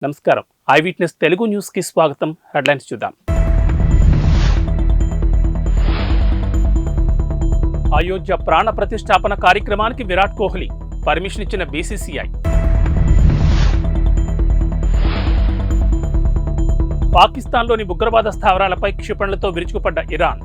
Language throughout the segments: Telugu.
నమస్కారం. ఐ విట్నెస్ తెలుగు న్యూస్ కి స్వాగతం. హెడ్లైన్స్ చూద్దాం. అయోధ్య ప్రాణ ప్రతిష్టాపన కార్యక్రమానికి విరాట్ కోహ్లీ పర్మిషన్ ఇచ్చిన బీసీసీఐ. పాకిస్తాన్లోని ఉగ్రవాద స్థావరాలపై క్షిపణులతో విరుచుకుపడ్డ ఇరాన్.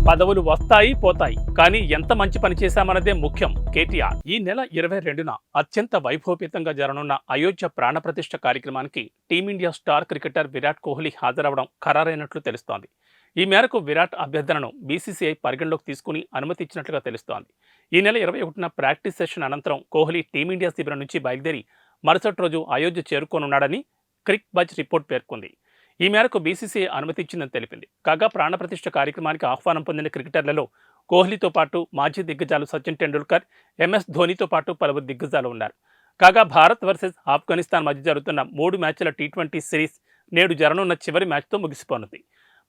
పదవులు వస్తాయి పోతాయి, కానీ ఎంత మంచి పని చేశామన్నదే ముఖ్యం. కేటీఆర్. ఈ నెల 22న అత్యంత వైభవపేతంగా జరగనున్న అయోధ్య ప్రాణప్రతిష్ఠ కార్యక్రమానికి team India star cricketer Virat Kohli హాజరవడం ఖరారైనట్లు తెలుస్తోంది. ఈ మేరకు విరాట్ అభ్యర్థనను బీసీసీఐ పరిగణలోకి తీసుకుని అనుమతి ఇచ్చినట్లుగా తెలుస్తోంది. ఈ నెల 21న ప్రాక్టీస్ సెషన్ అనంతరం కోహ్లీ టీమిండియా శిబిరం నుంచి బయలుదేరి మరుసటి రోజు అయోధ్య చేరుకోనున్నాడని క్రిక్ బజ్ రిపోర్ట్ పేర్కొంది. ఈ మేరకు బీసీసీఐ అనుమతిచ్చిందని తెలిపింది. కాగా ప్రాణప్రతిష్ఠ కార్యక్రమానికి ఆహ్వానం పొందిన క్రికెటర్లలో కోహ్లీతో పాటు మాజీ దిగ్గజాలు సచిన్ టెండూల్కర్, ఎంఎస్ ధోనీతో పాటు పలువురు దిగ్గజాలు ఉన్నారు. కాగా భారత్ వర్సెస్ ఆఫ్ఘనిస్తాన్ మధ్య జరుగుతున్న 3 మ్యాచ్ల టీ20 సిరీస్ నేడు జరగనున్న చివరి మ్యాచ్తో ముగిసిపోనుంది.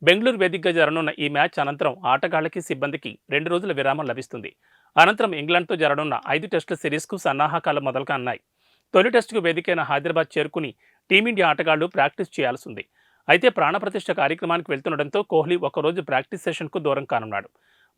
బెంగళూరు వేదికగా జరగనున్న ఈ మ్యాచ్ అనంతరం ఆటగాళ్లకి సిబ్బందికి 2 రోజుల విరామం లభిస్తుంది. అనంతరం ఇంగ్లాండ్తో జరగనున్న 5 టెస్టుల సిరీస్కు సన్నాహకాలు మొదలుకానున్నాయి. తొలి టెస్టుకు వేదికైన హైదరాబాద్ చేరుకుని టీమిండియా ఆటగాళ్లు ప్రాక్టీస్ చేయాల్సి ఉంది. అయితే ప్రాణప్రతిష్ఠ కార్యక్రమానికి వెళ్తుండటంతో కోహ్లీ ఒకరోజు ప్రాక్టీస్ సెషన్కు దూరం కానున్నాడు.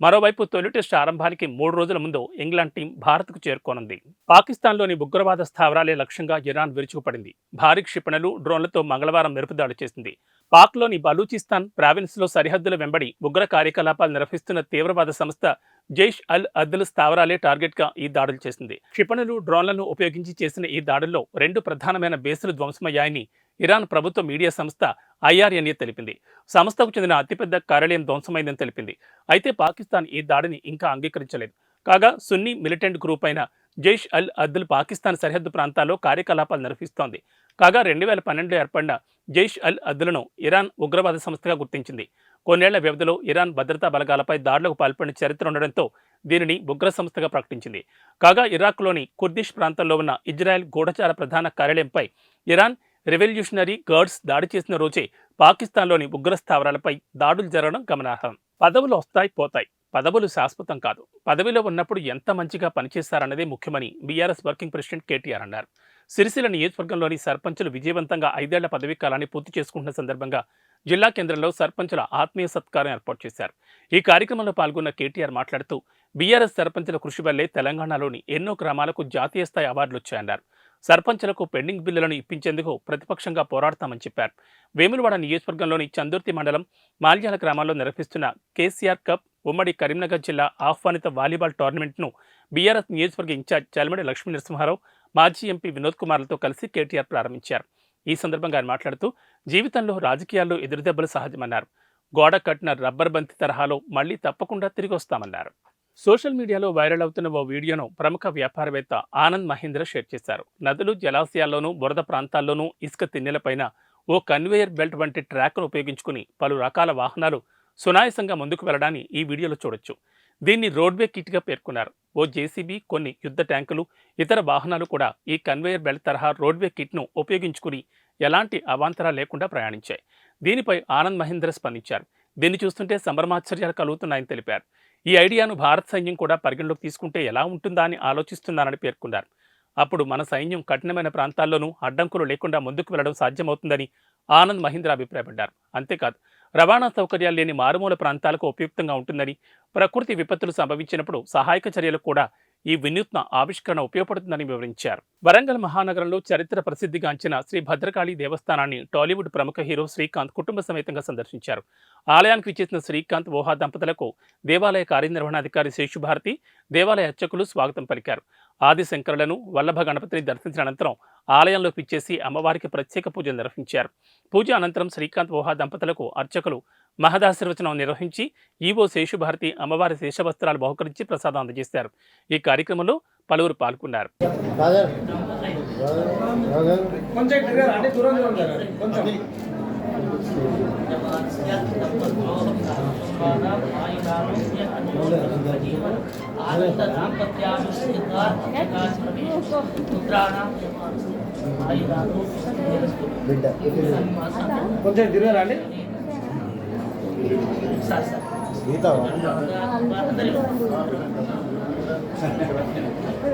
మరోవైపు తొలి టెస్ట్ ఆరంభానికి 3 రోజుల ముందు ఇంగ్లాండ్ టీం భారత్కు చేరుకోనుంది. పాకిస్తాన్లోని ఉగ్రవాద స్థావరాలే లక్ష్యంగా ఇరాన్ విరుచుకుపడింది. భారీ క్షిపణులు, డ్రోన్లతో మంగళవారం మెరుపుదాడి చేసింది. పాక్లోని బలూచిస్తాన్ ప్రావిన్స్లో సరిహద్దుల వెంబడి ఉగ్ర కార్యకలాపాలు నిర్వహిస్తున్న తీవ్రవాద సంస్థ జైష్ అల్ అద్ల్ స్థావరాలే టార్గెట్గా ఈ దాడులు చేసింది. క్షిపణులు, డ్రోన్లను ఉపయోగించి చేసిన ఈ దాడుల్లో 2 ప్రధానమైన బేసులు ధ్వంసమయ్యాయని ఇరాన్ ప్రభుత్వ మీడియా సంస్థ ఐఆర్ఎన్ఏ తెలిపింది. సంస్థకు చెందిన అతిపెద్ద కార్యాలయం ధ్వంసమైందని తెలిపింది. అయితే పాకిస్తాన్ ఈ దాడిని ఇంకా అంగీకరించలేదు. కాగా సున్నీ మిలిటెంట్ గ్రూప్ అయిన జైష్ అల్ అద్ల్ పాకిస్తాన్ సరిహద్దు ప్రాంతాల్లో కార్యకలాపాలు నిర్వహిస్తోంది. కాగా 2012లో ఏర్పడిన జైష్ అల్ అద్ల్ను ఇరాన్ ఉగ్రవాద సంస్థగా గుర్తించింది. కొన్నేళ్ల వ్యవధిలో ఇరాన్ భద్రతా బలగాలపై దాడులకు పాల్పడిన చరిత్ర ఉండడంతో దీనిని ఉగ్ర సంస్థగా ప్రకటించింది. కాగా ఇరాక్లోని కుర్దిష్ ప్రాంతంలో ఉన్న ఇజ్రాయెల్ గూఢచార ప్రధాన కార్యాలయంపై ఇరాన్ రెవల్యూషనరీ గార్డ్స్ దాడి చేసిన రోజే పాకిస్తాన్లోని ఉగ్ర స్థావరాలపై దాడులు జరగడం గమనార్హం. పదవులు వస్తాయి పోతాయి, పదవులు శాశ్వతం కాదు. పదవిలో ఉన్నప్పుడు ఎంత మంచిగా పనిచేశారన్నదే ముఖ్యమని బీఆర్ఎస్ వర్కింగ్ ప్రెసిడెంట్ కేటీఆర్ అన్నారు. సిరిసిల్ల నియోజకవర్గంలోని సర్పంచులు విజయవంతంగా 5 ఏళ్ల పదవీ కాలాన్ని పూర్తి చేసుకుంటున్న సందర్భంగా జిల్లా కేంద్రంలో సర్పంచుల ఆత్మీయ సత్కారం ఏర్పాటు చేశారు. ఈ కార్యక్రమంలో పాల్గొన్న కేటీఆర్ మాట్లాడుతూ బీఆర్ఎస్ సర్పంచుల కృషి వల్లే తెలంగాణలోని ఎన్నో గ్రామాలకు జాతీయ స్థాయి అవార్డులు వచ్చాయన్నారు. సర్పంచులకు పెండింగ్ బిల్లులను ఇప్పించేందుకు ప్రతిపక్షంగా పోరాడతామని చెప్పారు. వేములవాడ నియోజకవర్గంలోని చందుర్తి మండలం మాల్యాల గ్రామాల్లో నిర్వహిస్తున్న కేసీఆర్ కప్ ఉమ్మడి కరీంనగర్ జిల్లా ఆహ్వానిత వాలీబాల్ టోర్నమెంట్ను బీఆర్ఎస్ నియోజకవర్గ ఇన్ఛార్జ్ చల్మడి లక్ష్మీ నరసింహారావు, మాజీ ఎంపీ వినోద్ కుమార్లతో కలిసి కేటీఆర్ ప్రారంభించారు. ఈ సందర్భంగా ఆయన మాట్లాడుతూ జీవితంలో రాజకీయాల్లో ఎదురుదెబ్బలు సహజమన్నారు. గోడ కట్టిన రబ్బర్ బంతి తరహాలో మళ్లీ తప్పకుండా తిరిగి వస్తామన్నారు. సోషల్ మీడియాలో వైరల్ అవుతున్న ఓ వీడియోను ప్రముఖ వ్యాపారవేత్త ఆనంద్ మహీంద్ర షేర్ చేశారు. నదులు, జలాశయాల్లోనూ, బురద ప్రాంతాల్లోనూ ఇసుక తిన్నెలపైన ఓ కన్వేయర్ బెల్ట్ వంటి ట్రాక్ను ఉపయోగించుకుని పలు రకాల వాహనాలు సునాయాసంగా ముందుకు వెళ్లడాన్ని ఈ వీడియోలో చూడొచ్చు. దీన్ని రోడ్వే కిట్గా పేర్కొన్నారు. ఓ జేసీబీ, కొన్ని యుద్ధ ట్యాంకులు, ఇతర వాహనాలు కూడా ఈ కన్వేయర్ బెల్ట్ తరహా రోడ్వే కిట్ను ఉపయోగించుకుని ఎలాంటి అవాంతరాలు లేకుండా ప్రయాణించాయి. దీనిపై ఆనంద్ మహీంద్ర స్పందించారు. దీన్ని చూస్తుంటే సంభ్రమాశ్చర్యాలు కలుగుతున్నాయని తెలిపారు. ఈ ఐడియాను భారత సైన్యం కూడా పరిగణలోకి తీసుకుంటే ఎలా ఉంటుందా అని ఆలోచిస్తున్నానని పేర్కొన్నారు. అప్పుడు మన సైన్యం కఠినమైన ప్రాంతాల్లోనూ అడ్డంకులు లేకుండా ముందుకు వెళ్లడం సాధ్యమవుతుందని ఆనంద్ మహీంద్ర అభిప్రాయపడ్డారు. అంతేకాదు, రవాణా సౌకర్యాలు లేని మారుమూల ప్రాంతాలకు ఉపయుక్తంగా ఉంటుందని, ప్రకృతి విపత్తులు సంభవించినప్పుడు సహాయక చర్యలకు కూడా ఈ వినూత్న ఆవిష్కరణ ఉపయోగపడుతుందని వివరించారు. వరంగల్ మహానగరంలో చరిత్ర ప్రసిద్ధిగాంచిన శ్రీ భద్రకాళి దేవస్థానాన్ని టాలీవుడ్ ప్రముఖ హీరో శ్రీకాంత్ కుటుంబ సమేతంగా సందర్శించారు. ఆలయానికి విచ్చేసిన శ్రీకాంత్, ఓహా దంపతులకు దేవాలయ కార్యనిర్వహణాధికారి శేషుభారతి, దేవాలయ అర్చకులు స్వాగతం పలికారు. ఆదిశంకరులను, వల్లభ గణపతిని దర్శించిన అనంతరం ఆలయంలోకి విచ్చేసి అమ్మవారికి ప్రత్యేక పూజలు నిర్వహించారు. పూజ అనంతరం శ్రీకాంత్, ఓహా దంపతులకు అర్చకులు మహదాశీర్వచనం నిర్వహించి ఈవో శేషుభారతి అమ్మవారి శేషవస్త్రాలు బహుకరించి ప్రసాదం అందజేశారు. ఈ కార్యక్రమంలో పలువురు పాల్గొన్నారు. కొంచెం తిరగరండి.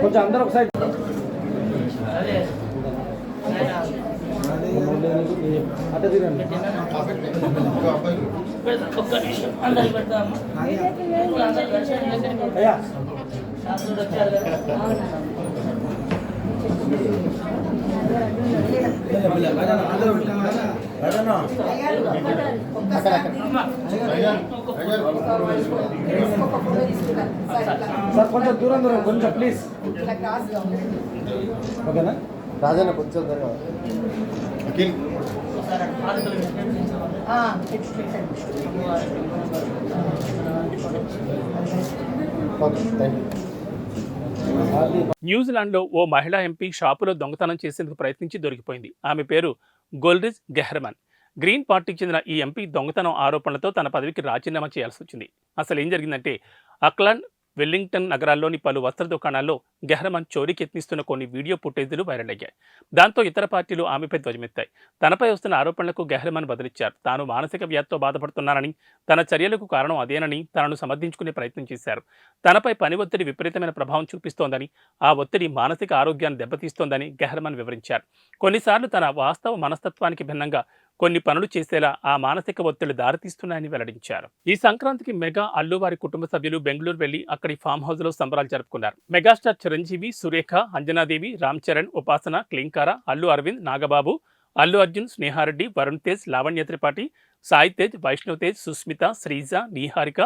కొంచెం అందరూ ఒక సైడ్ అట్ట తిరండి. అయ్యా సార్ కొంచెం దూరం కొంచెం ప్లీజ్. ఓకేనా రాజన్న కొంచెం అఖిల్ ఓకే థ్యాంక్ యూ. న్యూజిలాండ్లో ఓ మహిళా ఎంపీ షాపులో దొంగతనం చేసేందుకు ప్రయత్నించి దొరికిపోయింది. ఆమె పేరు గోల్రిజ్ గెహ్రమన్. గ్రీన్ పార్టీకి చెందిన ఈ ఎంపీ దొంగతనం ఆరోపణలతో తన పదవికి రాజీనామా చేయాల్సి వచ్చింది. అసలు ఏం జరిగిందంటే, అక్లాండ్, వెల్లింగ్టన్ నగరాల్లోని పలు వస్త్ర దుకాణాల్లో గెహ్రమన్ చోరీకి యత్నిస్తున్న కొన్ని వీడియో ఫుటేజీలు వైరల్ అయ్యాయి. దాంతో ఇతర పార్టీలు ఆమెపై ధ్వజమెత్తాయి. తనపై వస్తున్న ఆరోపణలకు గెహ్రమన్ బదులిచ్చారు. తాను మానసిక వ్యాధితో బాధపడుతున్నానని, తన చర్యలకు కారణం అదేనని తనను సమర్థించుకునే ప్రయత్నం చేశారు. తనపై పని ఒత్తిడి విపరీతమైన ప్రభావం చూపిస్తోందని, ఆ ఒత్తిడి మానసిక ఆరోగ్యాన్ని దెబ్బతీస్తోందని గెహ్రమన్ వివరించారు. కొన్నిసార్లు తన వాస్తవ మనస్తత్వానికి భిన్నంగా కొన్ని పనులు చేసేలా ఆ మానసిక ఒత్తిళ్లు దారితీస్తున్నాయని వెల్లడించారు. ఈ సంక్రాంతికి మెగా అల్లు వారి కుటుంబ సభ్యులు బెంగళూరు వెళ్లి అక్కడి ఫామ్ హౌస్ లో సంబరాలు జరుపుకున్నారు. మెగాస్టార్ చిరంజీవి, సురేఖ, అంజనాదేవి, రామ్ చరణ్, ఉపాసన, క్లింకార, అల్లు అరవింద్, నాగబాబు, అల్లు అర్జున్, స్నేహారెడ్డి, వరుణ్ తేజ్, లావణ్య త్రిపాఠి, సాయి తేజ్, వైష్ణవ్ తేజ్, సుస్మిత, శ్రీజ, నీహారిక,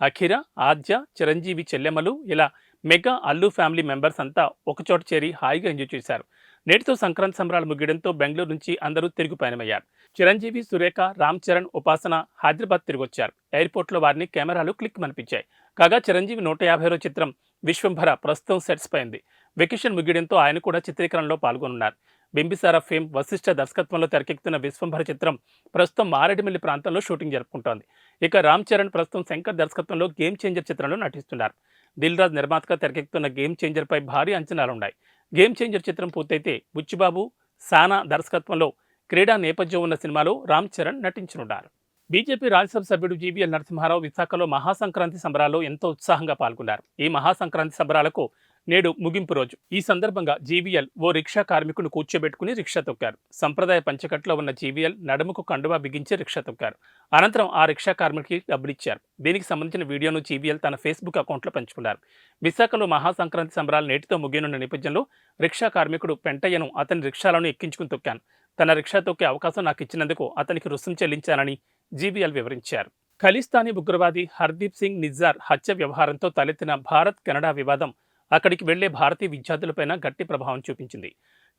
అఖిర, ఆద్య, చిరంజీవి చెల్లెమ్మలు ఇలా మెగా అల్లు ఫ్యామిలీ మెంబర్స్ అంతా ఒకచోట చేరి హాయిగా ఎంజాయ్ చేశారు. నేటితో సంక్రాంతి సంబరాలు ముగియడంతో బెంగళూరు నుంచి అందరూ తిరుగు పయనమయ్యారు. చిరంజీవి, సురేఖ, రామ్ చరణ్, ఉపాసన హైదరాబాద్ తిరిగొచ్చారు. ఎయిర్పోర్ట్లో వారిని కెమెరాలు క్లిక్ మనిపించాయి. కాగా చిరంజీవి 150వ చిత్రం విశ్వంభర ప్రస్తుతం సెట్స్ పై ఉంది. వెకేషన్ ముగియడంతో ఆయన కూడా చిత్రీకరణలో పాల్గొనున్నారు. బింబిసారా ఫేమ్ వశిష్ఠ దర్శకత్వంలో తెరకెక్కుతున్న విశ్వంభర చిత్రం ప్రస్తుతం మారేడుమిల్లి ప్రాంతంలో షూటింగ్ జరుపుకుంటోంది. ఇక రామ్ చరణ్ ప్రస్తుతం శంకర్ దర్శకత్వంలో గేమ్ చేంజర్ చిత్రంలో నటిస్తున్నారు. దిల్ రాజ్ నిర్మాతగా తెరకెక్కుతున్న గేమ్ చేంజర్ పై భారీ అంచనాలున్నాయి. గేమ్ చేంజర్ చిత్రం పూర్తయితే బుచ్చిబాబు, సానా దర్శకత్వంలో క్రీడా నేపథ్యం ఉన్న సినిమాలో రామ్ చరణ్ నటించనున్నారు. బీజేపీ రాజ్యసభ సభ్యుడు జీవీఎల్ నరసింహారావు విశాఖలో మహాసంక్రాంతి సంబరాల్లో ఎంతో ఉత్సాహంగా పాల్గొన్నారు. ఈ మహాసంక్రాంతి సంబరాలకు నేడు ముగింపు రోజు. ఈ సందర్భంగా జీవీఎల్ ఓ రిక్షా కార్మికును కూర్చోబెట్టుకుని రిక్షా తొక్కారు. సంప్రదాయ పంచకట్లో ఉన్న జీవీఎల్ నడుముకు కండువా బిగించి రిక్షా తొక్కారు. అనంతరం ఆ రిక్షా కార్మికుడికి డబ్బులిచ్చారు. దీనికి సంబంధించిన వీడియోను జీవీఎల్ తన ఫేస్బుక్ అకౌంట్లో పంచుకున్నారు. విశాఖలో మహాసంక్రాంతి సంబరాలు నేటితో ముగియనున్న నేపథ్యంలో రిక్షా కార్మికుడు పెంటయ్యను అతని రిక్షాలను ఎక్కించుకుని తొక్కాను. తన రిక్షా తొక్కే అవకాశం నాకు ఇచ్చినందుకు అతనికి రుసుం చెల్లించానని జీవీఎల్ వివరించారు. ఖలిస్తానీ ఉగ్రవాది హర్దీప్ సింగ్ నిజ్జార్ హత్య వ్యవహారంతో తలెత్తిన భారత్ కెనడా వివాదం అక్కడికి వెళ్లే భారతీయ విద్యార్థులపైన గట్టి ప్రభావం చూపించింది.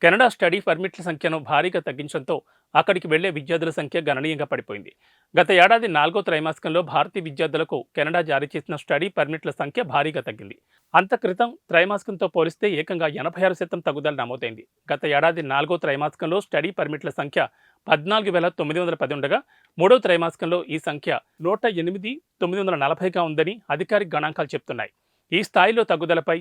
కెనడా స్టడీ పర్మిట్ల సంఖ్యను భారీగా తగ్గించడంతో అక్కడికి వెళ్లే విద్యార్థుల సంఖ్య గణనీయంగా పడిపోయింది. గత ఏడాది 4వ త్రైమాసికంలో భారతీయ విద్యార్థులకు కెనడా జారీ చేసిన స్టడీ పర్మిట్ల సంఖ్య భారీగా తగ్గింది. అంత క్రితం త్రైమాసికంతో పోలిస్తే ఏకంగా 86% తగ్గుదల నమోదైంది. గత ఏడాది 4వ త్రైమాసికంలో స్టడీ పర్మిట్ల సంఖ్య 14,910 ఉండగా 3వ త్రైమాసికంలో ఈ సంఖ్య 108,940గా ఉందని అధికారిక గణాంకాలు చెప్తున్నాయి. ఈ స్థాయిలో తగ్గుదలపై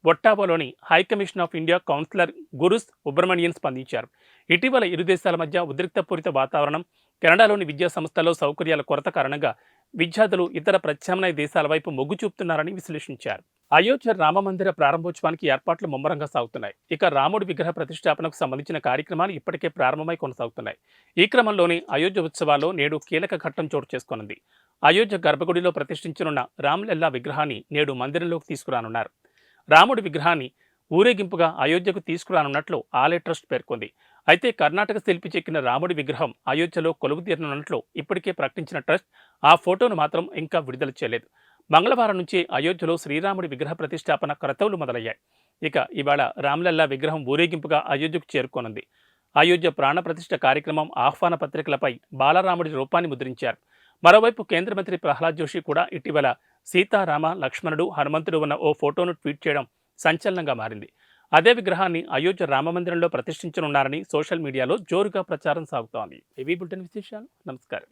ఒట్టావాలోని high commission of India counsellor Gurus Subramanian స్పందించారు. ఇటీవల ఇరు దేశాల మధ్య ఉద్రిక్తపూరిత వాతావరణం, కెనడాలోని విద్యా సంస్థల్లో సౌకర్యాల కొరత కారణంగా విద్యార్థులు ఇతర ప్రత్యామ్నాయ దేశాల వైపు మొగ్గు చూపుతున్నారని విశ్లేషించారు. అయోధ్య రామమందిర ప్రారంభోత్సవానికి ఏర్పాట్లు ముమ్మరంగా సాగుతున్నాయి. ఇక రాముడి విగ్రహ ప్రతిష్టాపనకు సంబంధించిన కార్యక్రమాలు ఇప్పటికే ప్రారంభమై కొనసాగుతున్నాయి. ఈ క్రమంలోనే అయోధ్య ఉత్సవాల్లో నేడు కీలక ఘట్టం చోటు చేసుకున్నది. అయోధ్య గర్భగుడిలో ప్రతిష్ఠించనున్న రామ్లల్లా విగ్రహాన్ని నేడు మందిరంలోకి తీసుకురానున్నారు. రాముడి విగ్రహాన్ని ఊరేగింపుగా అయోధ్యకు తీసుకురానున్నట్లు ఆలయ ట్రస్ట్ పేర్కొంది. అయితే కర్ణాటక శిల్పి చెక్కిన రాముడి విగ్రహం అయోధ్యలో కొలువు తీరనున్నట్లు ఇప్పటికే ప్రకటించిన ట్రస్ట్ ఆ ఫోటోను మాత్రం ఇంకా విడుదల చేయలేదు. మంగళవారం నుంచి అయోధ్యలో శ్రీరాముడి విగ్రహ ప్రతిష్టాపన క్రతువులు మొదలయ్యాయి. ఇక ఇవాళ రామ్లల్లా విగ్రహం ఊరేగింపుగా అయోధ్యకు చేరుకోనుంది. అయోధ్య ప్రాణప్రతిష్ఠ కార్యక్రమం ఆహ్వాన పత్రికలపై బాలరాముడి రూపాన్ని ముద్రించారు. మరోవైపు కేంద్ర మంత్రి ప్రహ్లాద్ జోషి కూడా ఇటీవల సీతారామ, లక్ష్మణుడు, హనుమంతుడు ఉన్న ఓ ఫోటోను ట్వీట్ చేయడం సంచలనంగా మారింది. అదే విగ్రహాన్ని అయోధ్య రామమందిరంలో ప్రతిష్ఠించనున్నారని సోషల్ మీడియాలో జోరుగా ప్రచారం సాగుతోంది. ఇవి బులెటిన్ విశేషాలు. నమస్కారం.